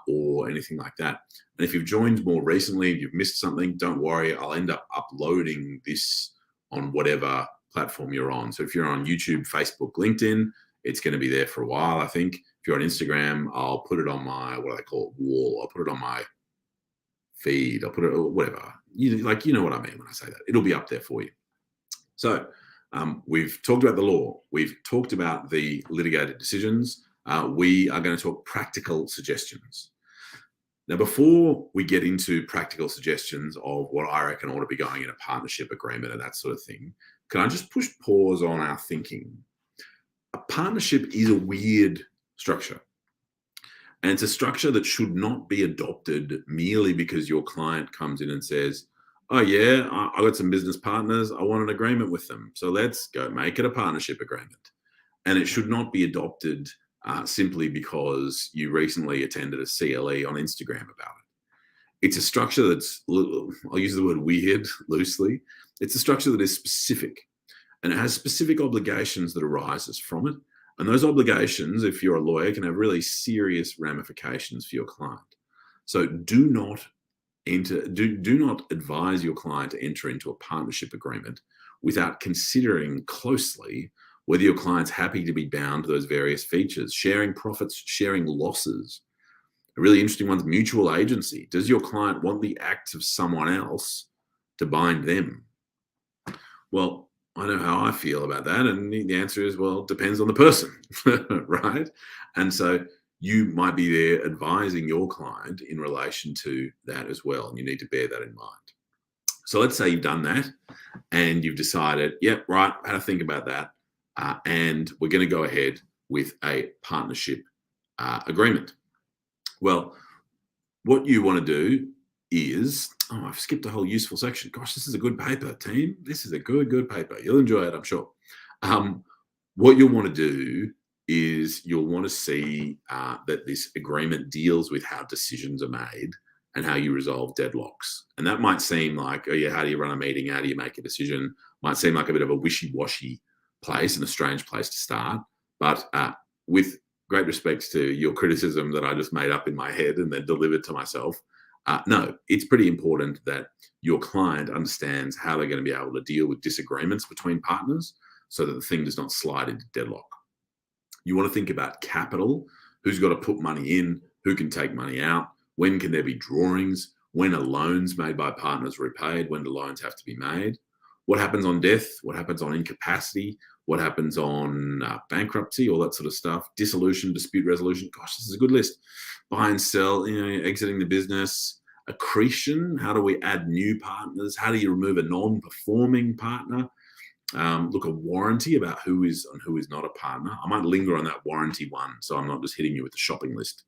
or anything like that. And if you've joined more recently and you've missed something, don't worry. I'll end up uploading this on whatever platform you're on. So if you're on YouTube, Facebook, LinkedIn, it's going to be there for a while, I think. If you're on Instagram, I'll put it on my, what do they call it, wall. I'll put it on my feed. I'll put it, whatever. You know what I mean when I say that. It'll be up there for you. So we've talked about the law. We've talked about the litigated decisions. We are going to talk practical suggestions. Now, before we get into practical suggestions of what I reckon ought to be going in a partnership agreement and that sort of thing, can I just push pause on our thinking? A partnership is a weird structure. And it's a structure that should not be adopted merely because your client comes in and says, oh yeah, I got some business partners. I want an agreement with them. So let's go make it a partnership agreement. And it should not be adopted simply because you recently attended a CLE on Instagram about it. It's a structure that's, I'll use the word weird loosely. It's a structure that is specific, and it has specific obligations that arises from it. And those obligations, if you're a lawyer, can have really serious ramifications for your client. So do not advise your client to enter into a partnership agreement without considering closely whether your client's happy to be bound to those various features, sharing profits, sharing losses. A really interesting one's mutual agency. Does your client want the acts of someone else to bind them? Well, I know how I feel about that. And the answer is, well, it depends on the person, right? And so you might be there advising your client in relation to that as well. And you need to bear that in mind. So let's say you've done that and you've decided, yep, right, I had to think about that. And we're going to go ahead with a partnership agreement. Well, what you want to do is, I've skipped a whole useful section. Gosh, this is a good paper, team. This is a good paper. You'll enjoy it, I'm sure. What you'll want to do is you'll want to see that this agreement deals with how decisions are made and how you resolve deadlocks. And that might seem like, oh yeah, how do you run a meeting? How do you make a decision? Might seem like a bit of a wishy-washy place and a strange place to start. But with great respect to your criticism that I just made up in my head and then delivered to myself, no, it's pretty important that your client understands how they're going to be able to deal with disagreements between partners so that the thing does not slide into deadlock. You want to think about capital, who's got to put money in, who can take money out, when can there be drawings, when are loans made by partners repaid, when do loans have to be made, what happens on death, what happens on incapacity, what happens on bankruptcy, all that sort of stuff, dissolution, dispute resolution. Gosh, this is a good list. Buy and sell, exiting the business, accretion, how do we add new partners? How do you remove a non-performing partner? Look, a warranty about who is and who is not a partner. I might linger on that warranty one, so I'm not just hitting you with the shopping list.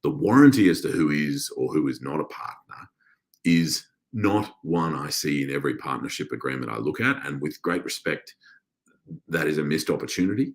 The warranty as to who is or who is not a partner is not one I see in every partnership agreement I look at. And with great respect, that is a missed opportunity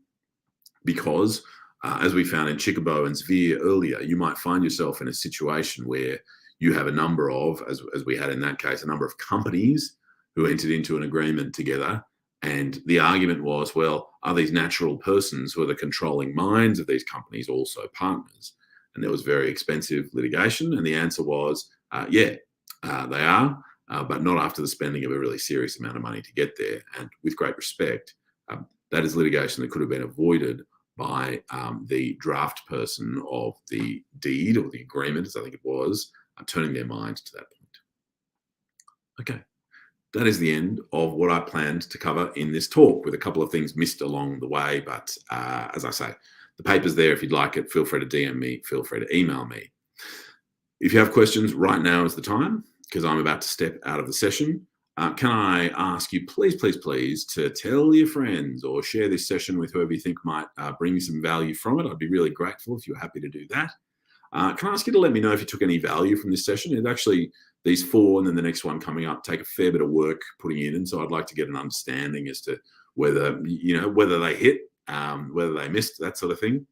because, as we found in Chickabow and Zvir earlier, you might find yourself in a situation where you have a number of, as we had in that case, a number of companies who entered into an agreement together. And the argument was, well, are these natural persons who are the controlling minds of these companies also partners? And there was very expensive litigation. And the answer was, yeah, they are, but not after the spending of a really serious amount of money to get there. And with great respect, that is litigation that could have been avoided by the draft person of the deed or the agreement, as I think it was, turning their minds to that point. Okay, that is the end of what I planned to cover in this talk, with a couple of things missed along the way. But as I say, the paper's there. If you'd like it, feel free to DM me, feel free to email me. If you have questions, right now is the time, because I'm about to step out of the session. Can I ask you, please, please, please, to tell your friends or share this session with whoever you think might bring you some value from it? I'd be really grateful if you're happy to do that. Can I ask you to let me know if you took any value from this session? It's actually, these 4 and then the next one coming up take a fair bit of work putting in, and so I'd like to get an understanding as to whether they hit, whether they missed, that sort of thing.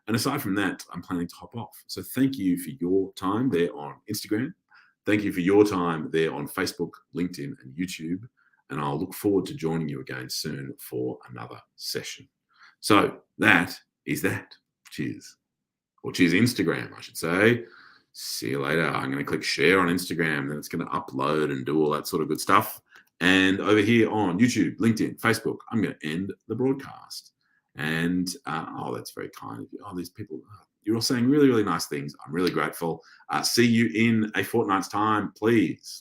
And aside from that, I'm planning to hop off. So thank you for your time there on Instagram. Thank you for your time there on Facebook, LinkedIn, and YouTube. And I'll look forward to joining you again soon for another session. So that is that. Cheers. Or cheers Instagram, I should say. See you later. I'm going to click share on Instagram, then it's going to upload and do all that sort of good stuff. And over here on YouTube, LinkedIn, Facebook, I'm going to end the broadcast. And, that's very kind of you. These people, you're all saying really, really nice things. I'm really grateful. See you in a fortnight's time, please.